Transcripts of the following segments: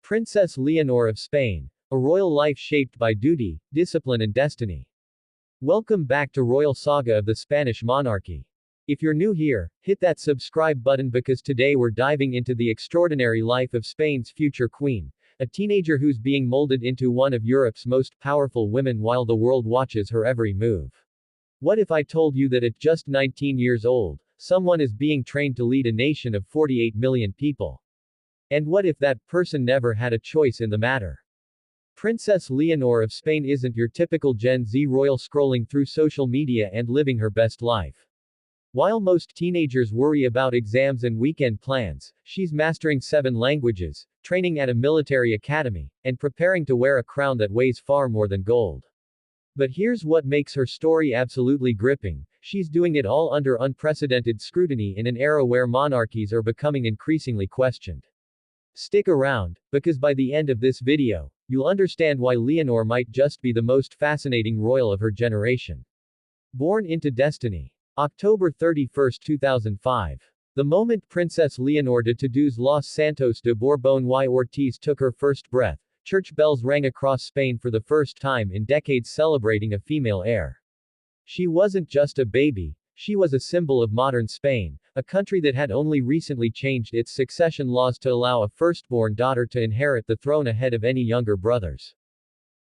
Princess Leonor of Spain. A royal life shaped by duty, discipline and destiny. Welcome back to Royal Saga of the Spanish Monarchy. If you're new here, hit that subscribe button because today we're diving into the extraordinary life of Spain's future queen, a teenager who's being molded into one of Europe's most powerful women while the world watches her every move. What if I told you that at just 19 years old, someone is being trained to lead a nation of 48 million people? And what if that person never had a choice in the matter? Princess Leonor of Spain isn't your typical Gen Z royal scrolling through social media and living her best life. While most teenagers worry about exams and weekend plans, she's mastering 7 languages, training at a military academy, and preparing to wear a crown that weighs far more than gold. But here's what makes her story absolutely gripping: she's doing it all under unprecedented scrutiny in an era where monarchies are becoming increasingly questioned. Stick around, because by the end of this video, you'll understand why Leonor might just be the most fascinating royal of her generation. Born into destiny. October 31, 2005. The moment Princess Leonor de Toulouse Los Santos de Borbón y Ortiz took her first breath, church bells rang across Spain for the first time in decades, celebrating a female heir. She wasn't just a baby, she was a symbol of modern Spain, a country that had only recently changed its succession laws to allow a firstborn daughter to inherit the throne ahead of any younger brothers.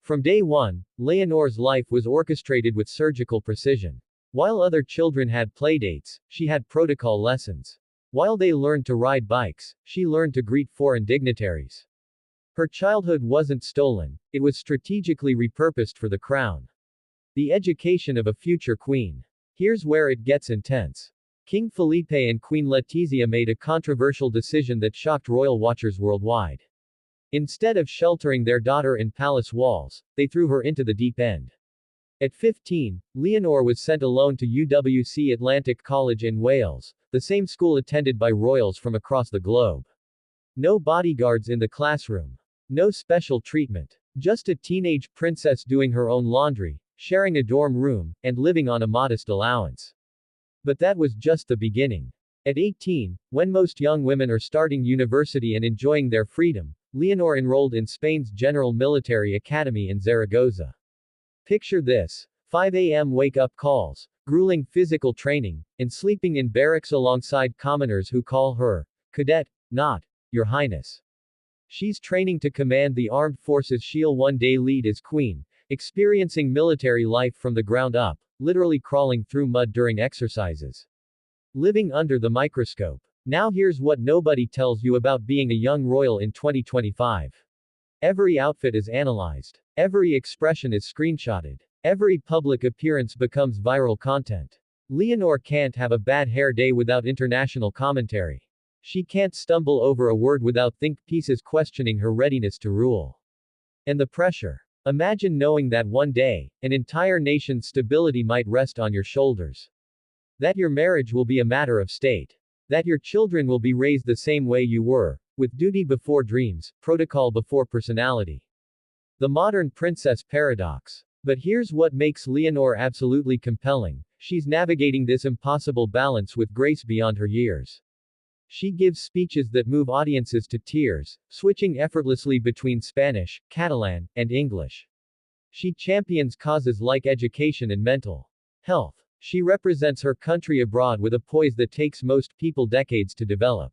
From day one, Leonor's life was orchestrated with surgical precision. While other children had playdates, she had protocol lessons. While they learned to ride bikes, she learned to greet foreign dignitaries. Her childhood wasn't stolen, it was strategically repurposed for the crown. The education of a future queen. Here's where it gets intense. King Felipe and Queen Letizia made a controversial decision that shocked royal watchers worldwide. Instead of sheltering their daughter in palace walls, they threw her into the deep end. At 15, Leonor was sent alone to UWC Atlantic College in Wales, the same school attended by royals from across the globe. No bodyguards in the classroom. No special treatment. Just a teenage princess doing her own laundry, sharing a dorm room, and living on a modest allowance. But that was just the beginning. At 18, when most young women are starting university and enjoying their freedom, Leonor enrolled in Spain's General Military Academy in Zaragoza. Picture this: 5 a.m. wake-up calls, grueling physical training, and sleeping in barracks alongside commoners who call her cadet, not Your Highness. She's training to command the armed forces she'll one day lead as queen, experiencing military life from the ground up, literally crawling through mud during exercises. Living under the microscope. Now here's what nobody tells you about being a young royal in 2025. Every outfit is analyzed. Every expression is screenshotted. Every public appearance becomes viral content. Leonor can't have a bad hair day without international commentary. She can't stumble over a word without think pieces questioning her readiness to rule. And the pressure. Imagine knowing that one day, an entire nation's stability might rest on your shoulders. That your marriage will be a matter of state. That your children will be raised the same way you were, with duty before dreams, protocol before personality. The modern princess paradox. But here's what makes Leonor absolutely compelling: she's navigating this impossible balance with grace beyond her years. She gives speeches that move audiences to tears, switching effortlessly between Spanish, Catalan, and English. She champions causes like education and mental health. She represents her country abroad with a poise that takes most people decades to develop.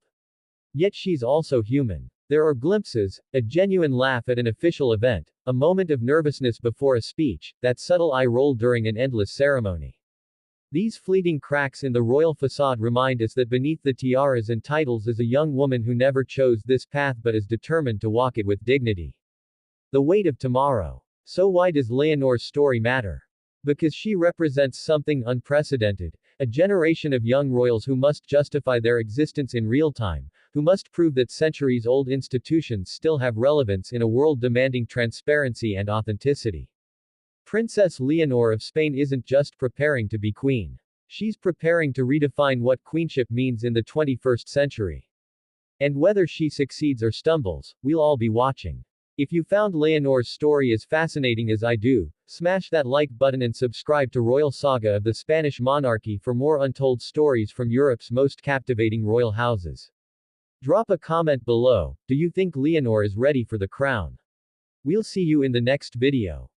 Yet she's also human. There are glimpses: a genuine laugh at an official event, a moment of nervousness before a speech, that subtle eye roll during an endless ceremony. These fleeting cracks in the royal facade remind us that beneath the tiaras and titles is a young woman who never chose this path but is determined to walk it with dignity. The weight of tomorrow. So why does Leonor's story matter? Because she represents something unprecedented: a generation of young royals who must justify their existence in real time, who must prove that centuries-old institutions still have relevance in a world demanding transparency and authenticity. Princess Leonor of Spain isn't just preparing to be queen. She's preparing to redefine what queenship means in the 21st century. And whether she succeeds or stumbles, we'll all be watching. If you found Leonor's story as fascinating as I do, smash that like button and subscribe to Royal Saga of the Spanish Monarchy for more untold stories from Europe's most captivating royal houses. Drop a comment below. Do you think Leonor is ready for the crown? We'll see you in the next video.